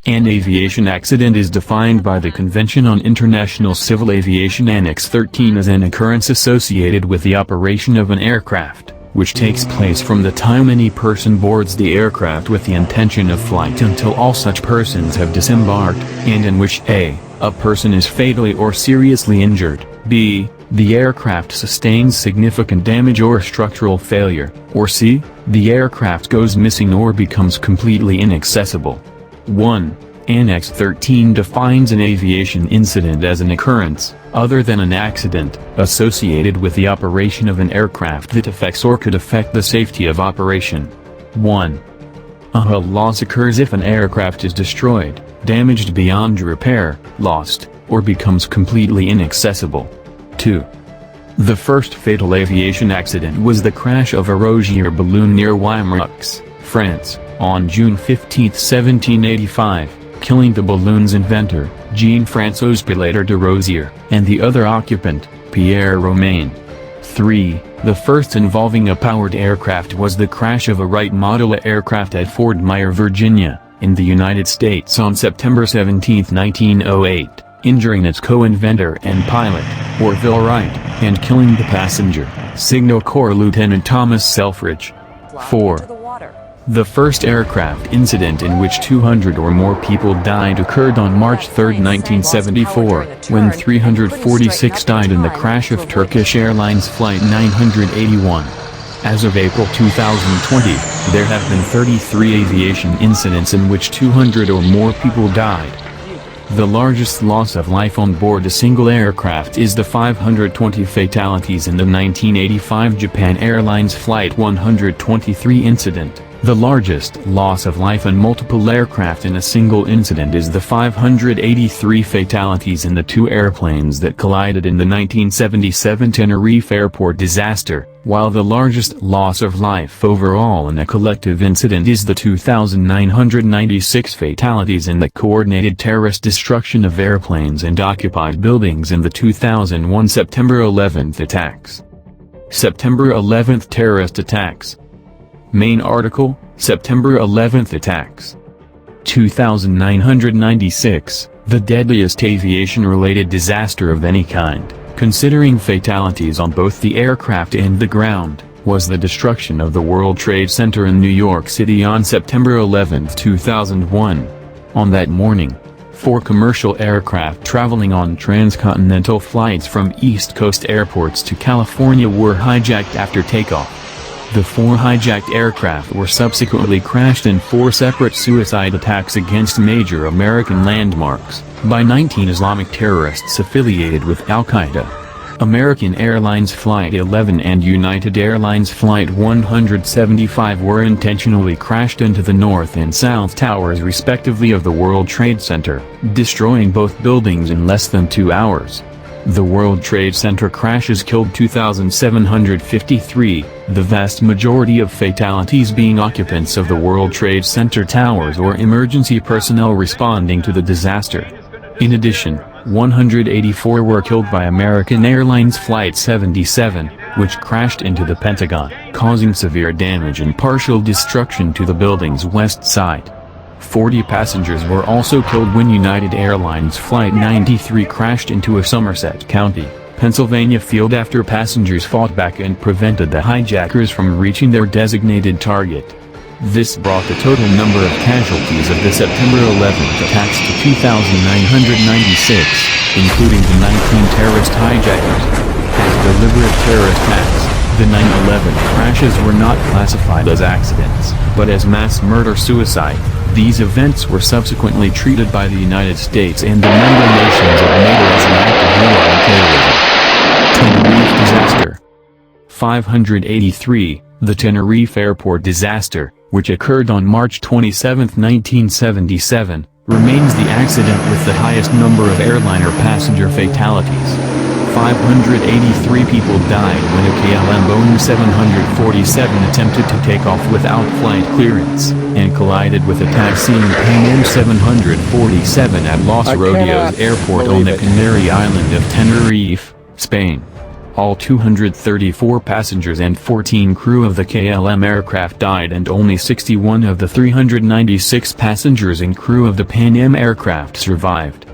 An aviation accident is defined by the Convention on International Civil Aviation Annex 13 as an occurrence associated with the operation of an aircraft, which takes place from the time any person boards the aircraft with the intention of flight until all such persons have disembarked, and in which a person is fatally or seriously injured, b. the aircraft sustains significant damage or structural failure, or c. the aircraft goes missing or becomes completely inaccessible. 1. Annex 13 defines an aviation incident as an occurrence, other than an accident, associated with the operation of an aircraft that affects or could affect the safety of operation. 1. A hull loss occurs if an aircraft is destroyed, damaged beyond repair, lost, or becomes completely inaccessible. 2. The first fatal aviation accident was the crash of a Rosier balloon near Wimereux, France, on June 15, 1785, killing the balloon's inventor, Jean-François Pilater de Rosier, and the other occupant, Pierre Romain. 3. The first involving a powered aircraft was the crash of a Wright model aircraft at Fort Myer, Virginia, in the United States on September 17, 1908, injuring its co-inventor and pilot, Orville Wright, and killing the passenger, Signal Corps Lieutenant Thomas Selfridge. 4. The first aircraft incident in which 200 or more people died occurred on March 3, 1974, when 346 died in the crash of Turkish Airlines Flight 981. As of April 2020, there have been 33 aviation incidents in which 200 or more people died. The largest loss of life on board a single aircraft is the 520 fatalities in the 1985 Japan Airlines Flight 123 incident. The largest loss of life on multiple aircraft in a single incident is the 583 fatalities in the two airplanes that collided in the 1977 Tenerife airport disaster, while the largest loss of life overall in a collective incident is the 2,996 fatalities in the coordinated terrorist destruction of airplanes and occupied buildings in the 2001 September 11th attacks. September 11th terrorist attacks. Main article, September 11th attacks. 2,996, the deadliest aviation-related disaster of any kind, considering fatalities on both the aircraft and the ground, was the destruction of the World Trade Center in New York City on September 11, 2001. On that morning, 4 commercial aircraft traveling on transcontinental flights from East Coast airports to California were hijacked after takeoff. The 4 hijacked aircraft were subsequently crashed in 4 separate suicide attacks against major American landmarks, by 19 Islamic terrorists affiliated with Al-Qaeda. American Airlines Flight 11 and United Airlines Flight 175 were intentionally crashed into the north and south towers respectively of the World Trade Center, destroying both buildings in less than 2 hours. The World Trade Center crashes killed 2,753, the vast majority of fatalities being occupants of the World Trade Center towers or emergency personnel responding to the disaster. In addition, 184 were killed by American Airlines Flight 77, which crashed into the Pentagon, causing severe damage and partial destruction to the building's west side. 40 passengers were also killed when United Airlines Flight 93 crashed into a Somerset County, Pennsylvania field after passengers fought back and prevented the hijackers from reaching their designated target. This brought the total number of casualties of the September 11th attacks to 2,996, including the 19 terrorist hijackers. As deliberate terrorist acts, the 9/11 crashes were not classified as accidents, but as mass murder-suicide. These events were subsequently treated by the United States and the member nations of NATO as an act of war on terrorism. Tenerife disaster. 583, the Tenerife airport disaster, which occurred on March 27, 1977, remains the accident with the highest number of airliner passenger fatalities. 583 people died when a KLM Boeing 747 attempted to take off without flight clearance, and collided with a taxiing Pan Am 747 at Los Rodeos Airport on the Canary island of Tenerife, Spain. All 234 passengers and 14 crew of the KLM aircraft died, and only 61 of the 396 passengers and crew of the Pan Am aircraft survived.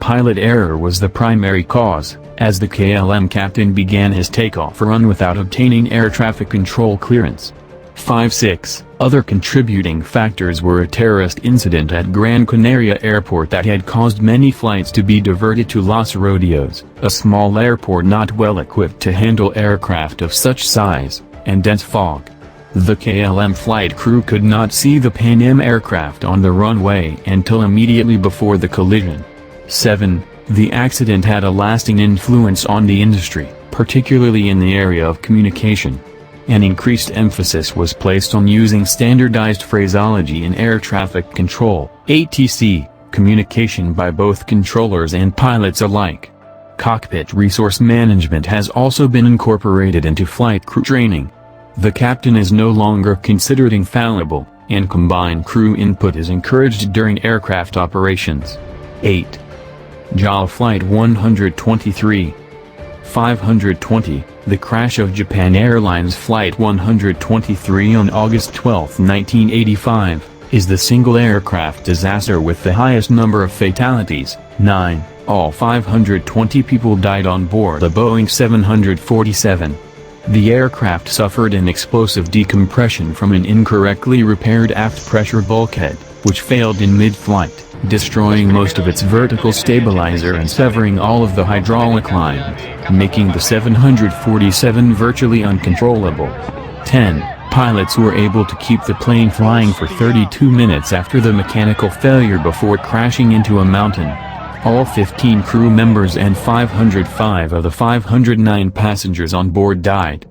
Pilot error was the primary cause, as the KLM captain began his takeoff run without obtaining air traffic control clearance. 5-6 other contributing factors were a terrorist incident at Gran Canaria Airport that had caused many flights to be diverted to Los Rodeos, a small airport not well equipped to handle aircraft of such size, and dense fog. The KLM flight crew could not see the Pan Am aircraft on the runway until immediately before the collision. 7. The accident had a lasting influence on the industry, particularly in the area of communication. An increased emphasis was placed on using standardized phraseology in air traffic control (ATC) communication by both controllers and pilots alike. Cockpit resource management has also been incorporated into flight crew training. The captain is no longer considered infallible, and combined crew input is encouraged during aircraft operations. 8. JAL Flight 123. 520, the crash of Japan Airlines Flight 123 on August 12, 1985, is the single aircraft disaster with the highest number of fatalities, 9. All 520 people died on board a Boeing 747. The aircraft suffered an explosive decompression from an incorrectly repaired aft pressure bulkhead, which failed in mid-flight, destroying most of its vertical stabilizer and severing all of the hydraulic lines, making the 747 virtually uncontrollable. 10. Pilots were able to keep the plane flying for 32 minutes after the mechanical failure before crashing into a mountain. All 15 crew members and 505 of the 509 passengers on board died.